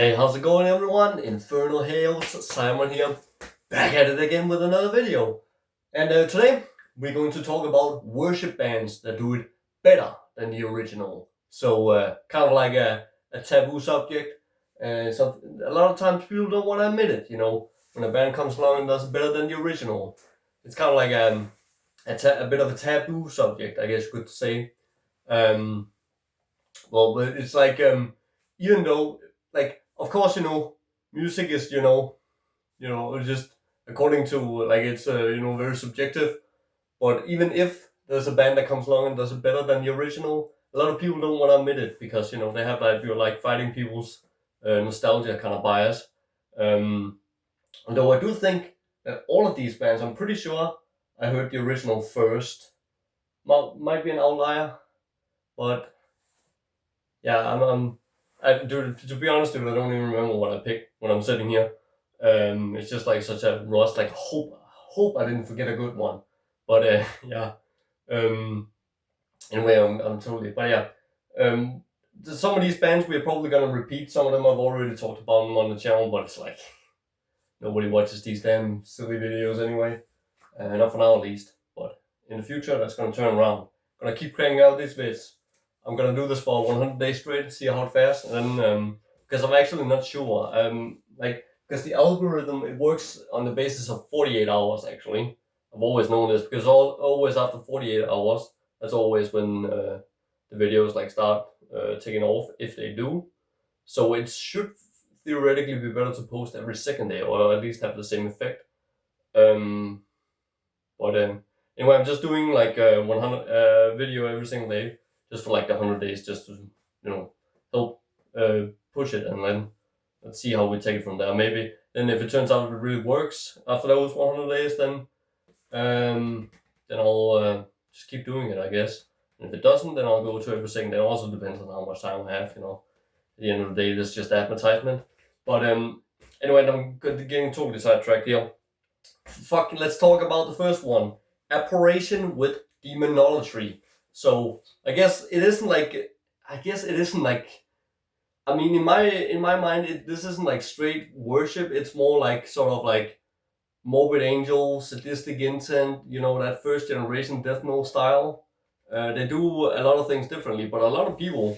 Hey, how's it going everyone? Infernal Hails, Simon here, back at it again with another video. And today we're going to talk about worship bands that do it better than the original. So kind of like a taboo subject. So a lot of times people don't want to admit it, when a band comes along and does it better than the original. It's kind of like a bit of a taboo subject, I guess you could say. But it's like, even though, like, of course, music is, just according to, like, it's, very subjective. But even if there's a band that comes along and does it better than the original, a lot of people don't want to admit it because, they have that, like, fighting people's nostalgia kind of bias. Although I do think that all of these bands, I'm pretty sure I heard the original first. Might be an outlier, but yeah, to be honest, dude, I don't even remember what I picked when I'm sitting here. It's just like such a rust. Like hope I didn't forget a good one. But yeah. Anyway, I'm totally. But yeah. Some of these bands we're probably gonna repeat. Some of them I've already talked about them on the channel, but it's like nobody watches these damn silly videos anyway. Not for now at least. But in the future, that's gonna turn around. Gonna keep cranking out these vids. I'm gonna do this for 100 days straight, see how fast, and then because I'm actually not sure. Because the algorithm, it works on the basis of 48 hours actually. I've always known this because always after 48 hours, that's always when the videos like start taking off, if they do. So it should theoretically be better to post every second day, or at least have the same effect. But anyway, I'm just doing like 100 video every single day, just for like the 100 days, just to help push it, and then let's see how we take it from there. Maybe then if it turns out it really works after those 100 days, then I'll just keep doing it, I guess. And if it doesn't, then I'll go to every second day. It also depends on how much time I have. At the end of the day, it's just advertisement. But anyway, I'm getting totally sidetracked here. Let's talk about the first one. Abhorration with Demonolatry. So I guess it isn't like I mean, in my mind, this isn't like straight worship. It's more like sort of like morbid angel, sadistic intent. That first generation death metal style. They do a lot of things differently, but a lot of people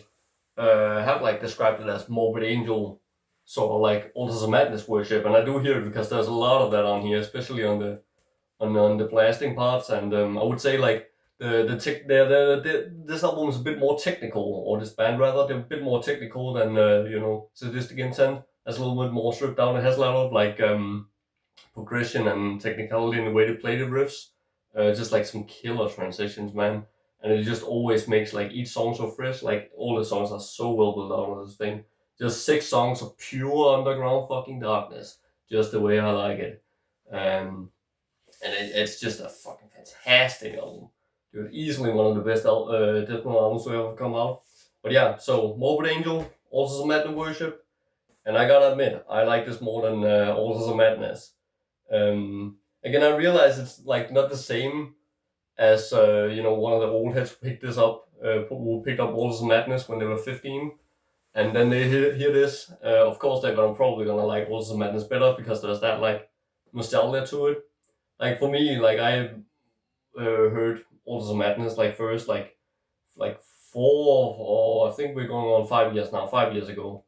have like described it as morbid angel, sort of like Altars of Madness worship, and I do hear it because there's a lot of that on here, especially on the blasting parts, and I would say like this album is a bit more technical, or this band rather, they're a bit more technical than Sadistic Intent. That's a little bit more stripped down. It has a lot of like progression and technicality in the way they play the riffs, just like some killer transitions, man. And it just always makes like each song so fresh. Like all the songs are so well built out on this thing. Just 6 songs of pure underground fucking darkness, just the way I like it. And it's just a fucking fantastic album, dude. Easily one of the best death metal albums to ever come out. But yeah, so Morbid Angel, Altars of Madness worship, and I gotta admit, I like this more than Altars of Madness. Again, I realize it's like not the same as one of the old heads who picked this up, who picked up Altars of Madness when they were 15, and then they hear this. Of course, they're probably gonna like Altars of Madness better because there's that like nostalgia to it. Like for me, like I heard Altars of Madness like first like 4, or I think we're going on 5 years now. 5 years ago,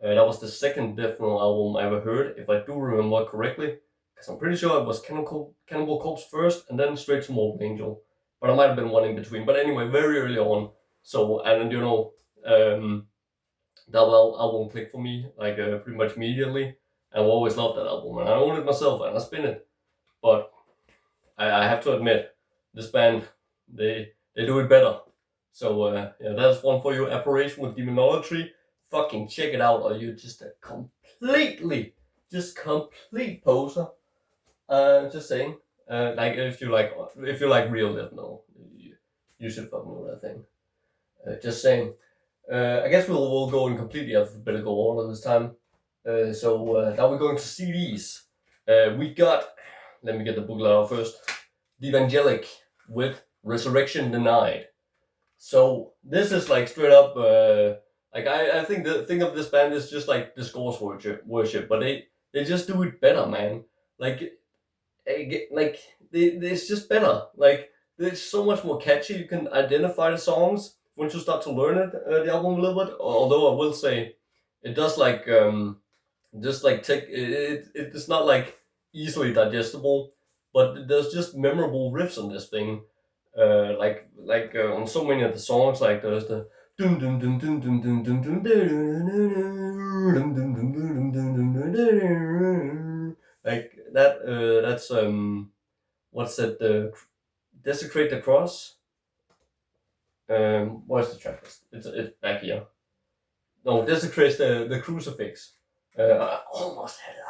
that was the second death metal album I ever heard, if I do remember correctly. Because I'm pretty sure it was Cannibal Corpse first, and then straight to Morbid Angel. But I might have been one in between. But anyway, very early on. So, and that album clicked for me like pretty much immediately. I've always loved that album, and I own it myself, and I spin it. But I have to admit, this band, they do it better. So yeah, that's one for you. Abhorration with Demonolatry. Fucking check it out, or you're just a complete poser. Just saying. Like if you like real death metal, you should fucking know that thing. Just saying. I guess we'll go in completely alphabetical order this time. So now we're going to CDs. We got, let me get the booklet out first. Devangelic with Resurrection Denied. So this is like straight up Like I think the thing of this band is just like discourse worship, but they just do it better, man. Like like it's just better. Like it's so much more catchy. You can identify the songs once you start to learn it. The album a little bit. Although I will say, it does like just like take it's not like easily digestible, but there's just memorable riffs on this thing. Like on so many of the songs, like there's the dun dun dun dun dun dun dun dun dun dun dun dun, like that. That's what's that? Desecrate the Cross. What's the track list? It's back here. No, Desecrate the Crucifix. I almost had it.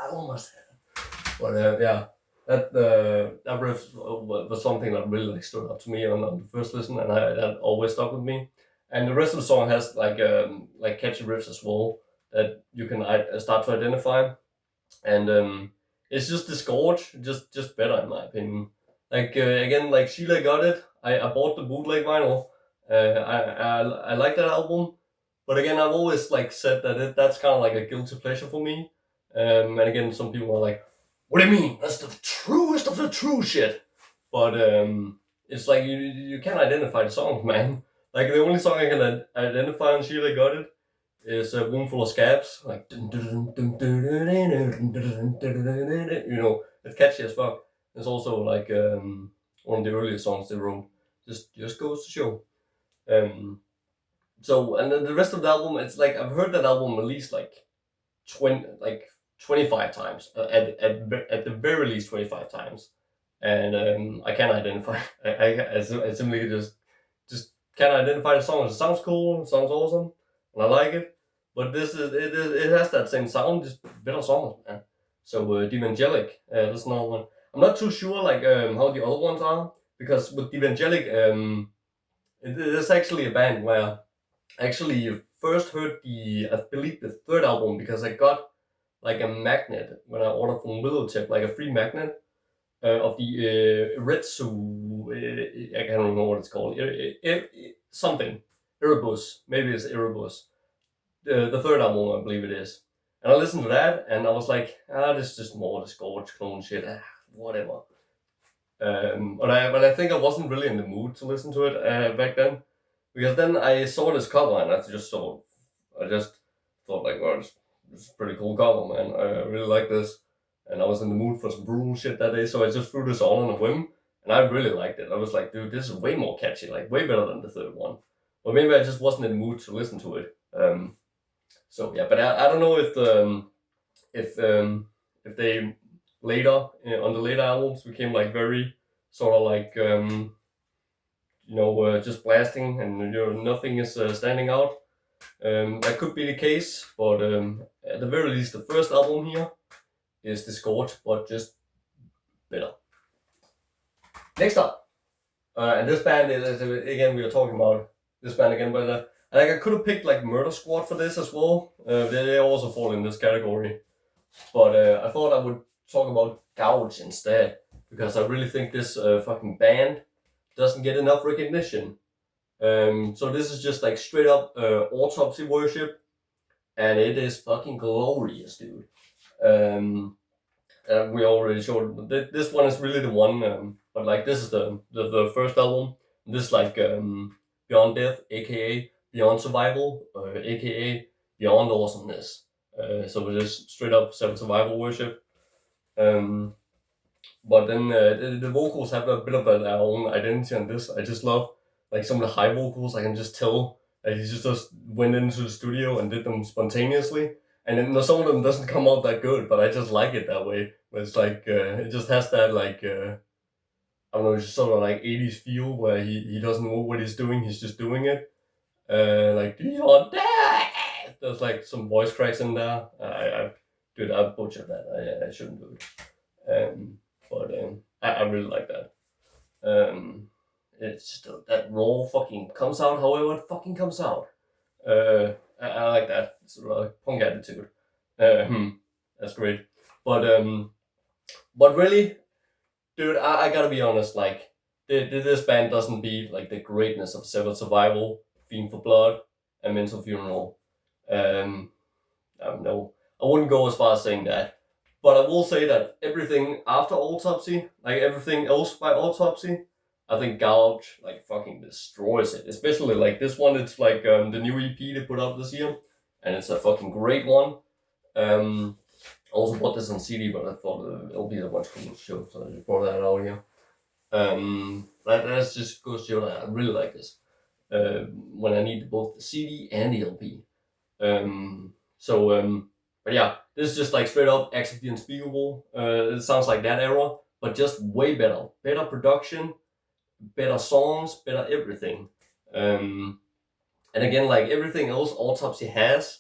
But yeah, that riff was something that really like stood out to me on the first listen, and that always stuck with me. And the rest of the song has like catchy riffs as well that you can start to identify, and it's just disgorge, just better in my opinion. Like again, like Sheila Got It. I bought the bootleg vinyl. I like that album, but again, I've always like said that that's kind of like a guilty pleasure for me. And again, some people are like, "What do you mean? That's the truest of the true shit." But it's like you can't identify the songs, man. Like the only song I can identify on Sheila Got It is a Room Full of Scabs. Like, you know, it's catchy as fuck. It's also like one of the earliest songs they wrote. Just goes to show. So and then the rest of the album, it's like I've heard that album at least like 25 times at the very least 25 times, and I can't identify. I simply just can't identify the song. It sounds cool, it sounds awesome, and I like it. But it has that same sound, just better songs, man. So Devangelic, that's another one. I'm not too sure like how the other ones are, because with Devangelic, it is actually a band where actually first heard I believe the third album, because I got like a magnet when I ordered from Willowtip, like a free magnet of the Eretsu, I can't remember what it's called, something, Erebus, maybe it's Erebus, the third album I believe it is. And I listened to that and I was like, this is just more disgorge clone shit, whatever. But I think I wasn't really in the mood to listen to it back then, because then I saw this cover and I just thought like, well, this is a pretty cool cover, man. I really like this, and I was in the mood for some brutal shit that day, so I just threw this on a whim, and I really liked it. I was like, dude, this is way more catchy, like way better than the third one. Or maybe I just wasn't in the mood to listen to it. So yeah, but I don't know if they later on the later albums became like very sort of like just blasting and nothing is standing out. That could be the case, but at the very least, the first album here is disgorge, but just better. Next up, and this band is again, we are talking about this band again, but like I could have picked like Murder Squad for this as well. They also fall in this category, but I thought I would talk about Gouge instead, because I really think this fucking band doesn't get enough recognition. So this is just like straight up autopsy worship, and it is fucking glorious, dude. We already showed this one is really the one, but like this is the first album. This like Beyond Death, aka Beyond Survival, aka Beyond Awesomeness. So it is straight up survival worship. But then the vocals have a bit of their own identity on this. I just love like some of the high vocals. I can just tell that he just went into the studio and did them spontaneously. And then some of them doesn't come out that good, but I just like it that way. But it's like it just has that like I don't know, just sort of like 80s feel where he doesn't know what he's doing. He's just doing it. Like Beyond Death. There's like some voice cracks in there. I butchered that. I shouldn't do it. But I really like that. It's just that raw fucking comes out however it fucking comes out. I like that sort of like punk attitude. That's great. But really, dude, I gotta be honest. Like, this band doesn't beat like the greatness of Severed Survival, Fiend for Blood, and Mental Funeral. I don't know. I wouldn't go as far as saying that, but I will say that everything after Autopsy, like everything else by Autopsy, I think Gouge like fucking destroys it. Especially like this one, it's like the new EP they put out this year, and it's a fucking great one. I also bought this on CD, but I thought it'll be a much cooler show, so I just brought that out here. That's just goes to show that I really like this. When I need both the CD and the LP. But yeah, this is just like straight up Acts of the Unspeakable. It sounds like that era, but just way better. Better production, better songs, better everything. And again, like everything else Autopsy has,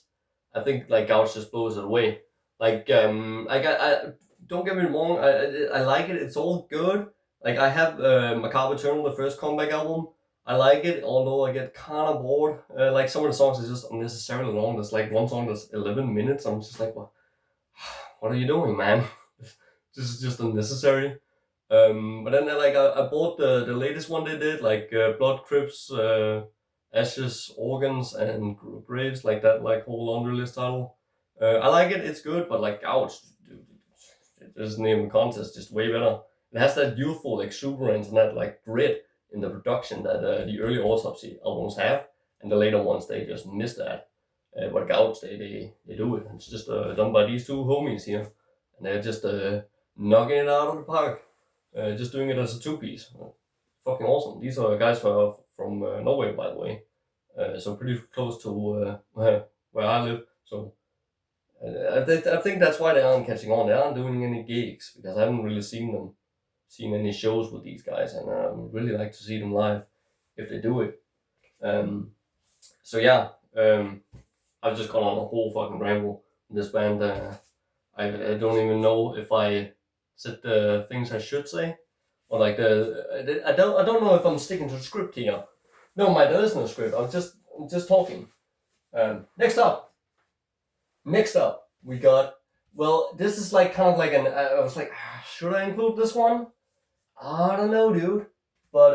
I think like Gouge just blows it away. Like I don't get me wrong, I like it. It's all good. Like I have Macabre Eternal, the first comeback album. I like it, although I get kind of bored. Like some of the songs are just unnecessarily long. There's like one song that's 11 minutes. I'm just like, what are you doing, man? This is just unnecessary. But then like I bought the latest one they did, like Blood, Crypts, Ashes, Organs, and Graves, like that, like whole laundry list title. I like it. It's good, but like, ouch, dude, it doesn't even contest. Just way better. It has that youthful exuberance and that like grit in the production that the early Autopsy albums have, and the later ones they just miss that. But Gouge they do it. It's just done by these two homies here, and they're just knocking it out of the park. Just doing it as a two-piece. Fucking awesome. These are guys from Norway, by the way, so pretty close to where I live. So I think that's why they aren't catching on. They aren't doing any gigs because I haven't really seen any shows with these guys, and I would really like to see them live if they do it. So yeah, I've just gone on a whole fucking ramble with this band. I don't even know if I said the things I should say, or like I don't know if I'm sticking to the script here. No, there is no script. I'm just talking. Next up, we got. Well, this is like kind of like I was like, should I include this one? I don't know, dude. But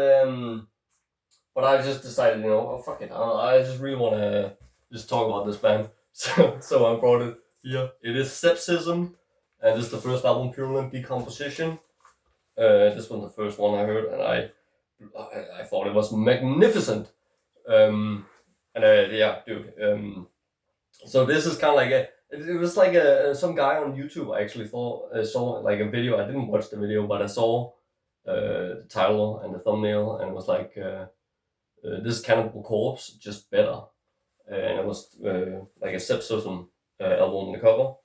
I just decided, fuck it. I just really want to just talk about this band. So I brought it here. It is Sepsism, and this is the first album, Purulent, Decomposition. This was the first one I heard, and I thought it was magnificent. Yeah, dude. So this is kind of like it was like some guy on YouTube. I actually saw like a video. I didn't watch the video, but I saw the title and the thumbnail, and it was like this Cannibal Corpse, just better. And it was like a Sepsism album on the cover.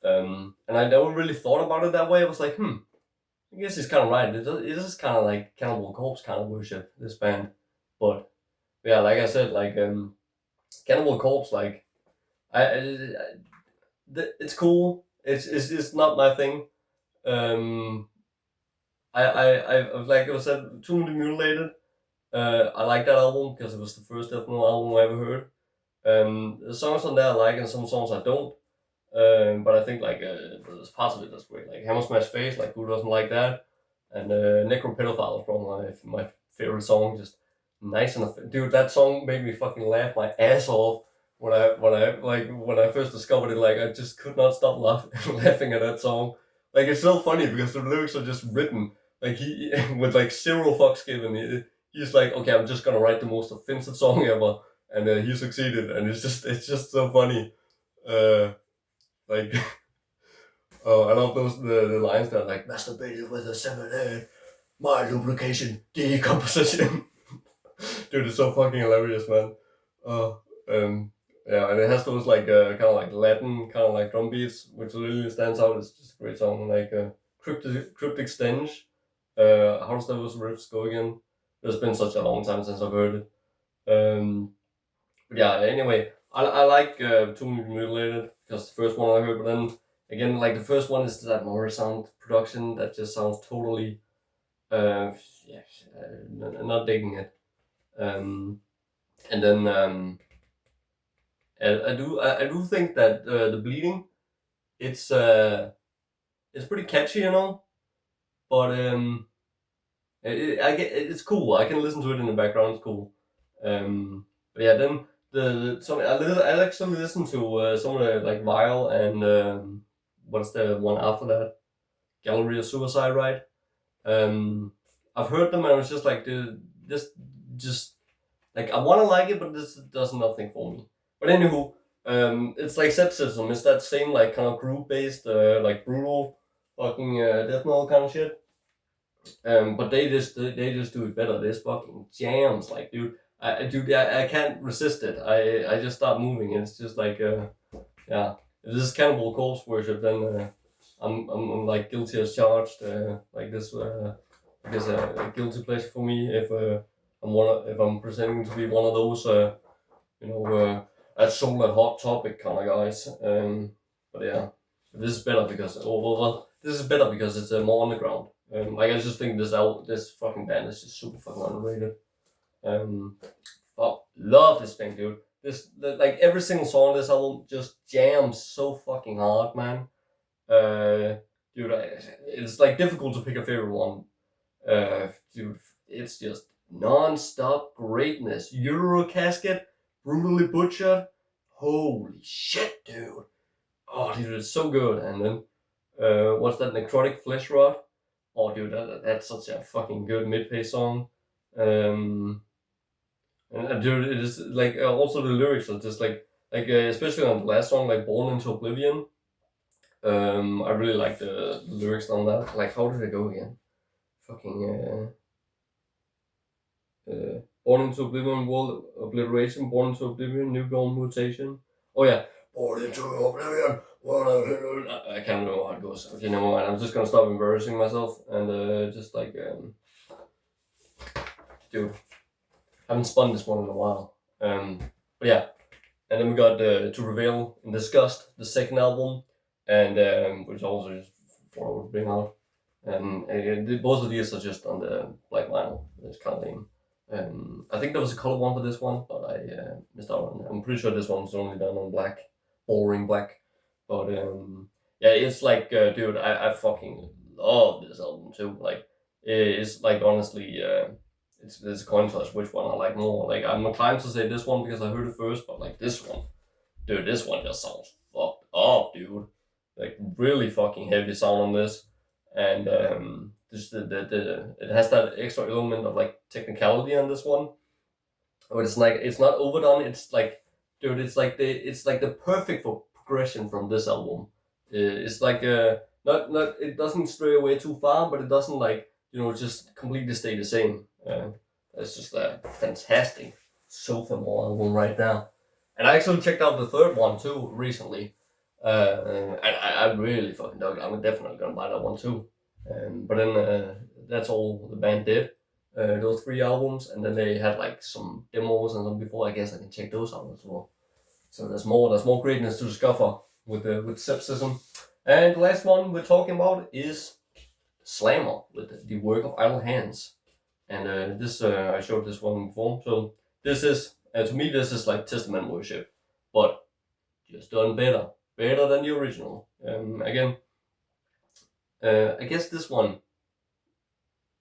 And I never really thought about it that way. I was like, I guess he's kind of right. It is kind of like Cannibal Corpse kind of worship, this band. But yeah, like I said, like Cannibal Corpse, like it's cool. It's not my thing. I've like I said, Too Mutilated. I like that album because it was the first death metal album I ever heard. The songs on there I like, and some songs I don't. But I think like there's parts of it that's great. Like Hammer Smash Face, like who doesn't like that? And Necropedophile is probably my favorite song. Just nice enough, dude. That song made me fucking laugh my ass off when I first discovered it. Like I just could not stop laughing at that song. Like it's so funny because the lyrics are just written like he with like zero fucks given. He's like, okay, I'm just gonna write the most offensive song ever, and he succeeded, and it's just so funny. Like, oh, I love the lines that are like masturbated with a severed head, my lubrication decomposition. Dude, it's so fucking hilarious, man. Yeah, and it has those like kind of like Latin kind of like drum beats, which really stands out. It's just a great song, like cryptic stench. How does those riffs go again? It's been such a long time since I've heard it. But yeah, anyway, I like Too Mutilated because the first one I heard, but then again, like the first one is that Morris sound production that just sounds totally, not digging it. And then I do think that the bleeding, it's pretty catchy, but it's cool. I can listen to it in the background. It's cool. But yeah, then I actually listened to some of the like Vile and what's the one after that? Gallery of Suicide, right? I've heard them and I was just like, dude, this just like I want to like it, but this does nothing for me. But anywho, it's like Sepsism. It's that same like kind of group based, like brutal, fucking death metal kind of shit. But they just do it better. This fucking jams, like dude. I can't resist it. I just start moving. It's just like yeah. If this is Cannibal Corpse worship, then I'm like guilty as charged. Like this, I guess a guilty pleasure for me if if I'm pretending to be one of those that soul at hot topic kind of guys. But yeah, this is better because this is better because it's more underground. Like I just think this fucking band is just super fucking underrated. Love this thing, dude. Like every single song on this album just jams so fucking hard, man. Dude, it's like difficult to pick a favorite one. Dude, it's just non-stop greatness. Euro Casket, brutally butchered. Holy shit, dude. Oh, dude, it's so good. And then, what's that? Necrotic Flesh Rot. Oh, dude, that's such a fucking good mid-pay song. And dude, it is like also the lyrics are just like especially on the last song, like Born into Oblivion. I really like the lyrics on that. Like, how did it go again? Fucking Born into Oblivion, World Obliteration, Born into Oblivion, Newborn Mutation. Oh yeah, Born into Oblivion. I can't remember how it goes. Okay, never mind. I'm just gonna stop embarrassing myself and just like dude, haven't spun this one in a while. But yeah, and then we got To Reveal in Disgust, the second album, and which also is what I would bring out. Both of these are just on the black vinyl. It's kind of lame. I think there was a color one for this one, but I missed out on it. I'm pretty sure this one's only done on black, boring black. But yeah, it's like, dude, I fucking love this album too. Like, it's like honestly, it's a coin toss which one I like more. Like, I'm inclined to say this one because I heard it first, but like this one, dude, this one just sounds fucked up, dude. Like, really fucking heavy sound on this, and just it has that extra element of like technicality on this one. But it's like it's not overdone. It's like, dude, it's like the perfect for progression from this album. It's like not it doesn't stray away too far, but it doesn't like just completely stay the same. It's just a fantastic sophomore album right now. And I actually checked out the third one too recently. And I really fucking dug it. I'm definitely gonna buy that one too. But then that's all the band did. Those 3 albums, and then they had like some demos and some before. I guess I can check those out as well. So there's more greatness to discover with Sepsism. And the last one we're talking about is Slammer with The Work of Idle Hands. And this I showed this one before. So this is to me this is like Testament worship, but just done better than the original. Again, I guess this one.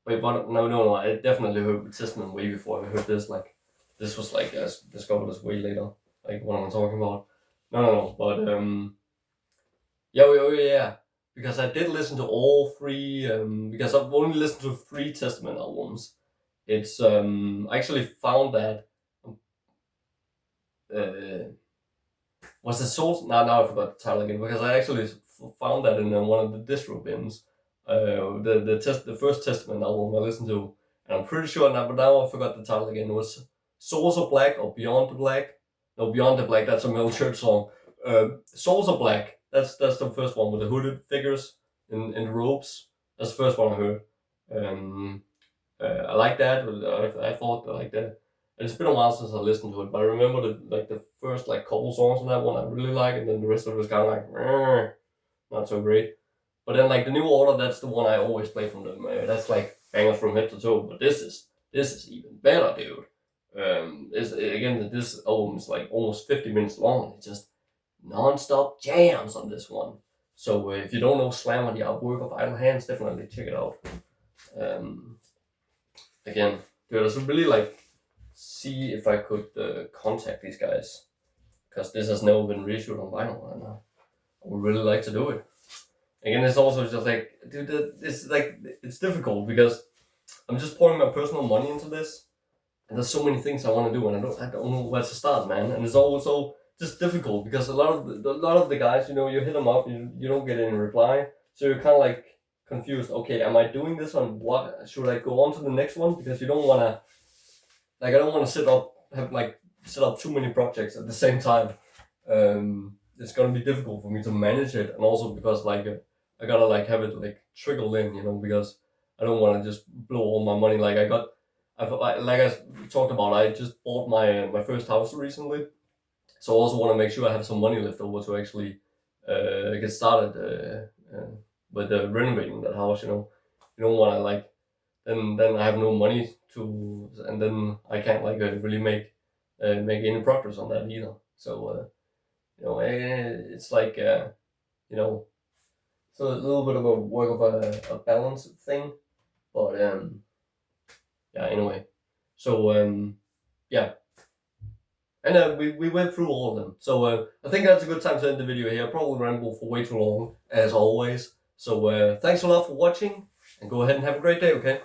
Wait, but no, I definitely heard Testament way before I heard this. Like, this was like, I discovered this way later. Like, what am I talking about? No, but, yeah. Because I did listen to all 3, because I've only listened to 3 Testament albums. It's, I actually found that, was the Soul, now I forgot the title again, because I actually found that in one of the distro bins. The first Testament album I listened to, and I'm pretty sure now, but now I forgot the title again. It was Souls of Black or Beyond the Black. No, Beyond the Black. That's a Metal Church song. Souls of Black. That's the first one with the hooded figures in robes. That's the first one I heard. I like that. I thought I like that. And it's been a while since I listened to it, but I remember the first like couple songs on that one I really like, and then the rest of it was kind of like not so great. But then like the New Order, that's the one I always play from them. That's like bangers from head to toe. But this is even better, dude. This album is like almost 50 minutes long. It's just non-stop jams on this one. So if you don't know Slammer, the Work of Idle Hands, definitely check it out. Again, dude, it's really like see if I could contact these guys, because this has never been reissued on vinyl, and I would really like to do it. Again, it's also just like, dude, it's difficult because I'm just pouring my personal money into this, and there's so many things I want to do, and I don't know where to start, man. And it's also just difficult because a lot of the guys, you hit them up, you don't get any reply, so you're kind of like confused. Okay, am I doing this on what? Should I go on to the next one? Because you don't want to, I don't want to set up too many projects at the same time. It's gonna be difficult for me to manage it, and also because I gotta have it trickle in, because I don't want to just blow all my money. Like I talked about, I just bought my first house recently, so I also want to make sure I have some money left over to actually get started with renovating that house. You don't want to then I have no money to, and then I can't really make any progress on that either. So it's it's a little bit of a work of a balance thing, but yeah. Anyway, so yeah, and we went through all of them. So I think that's a good time to end the video here. I probably ramble for way too long as always. So thanks a lot for watching, and go ahead and have a great day. Okay.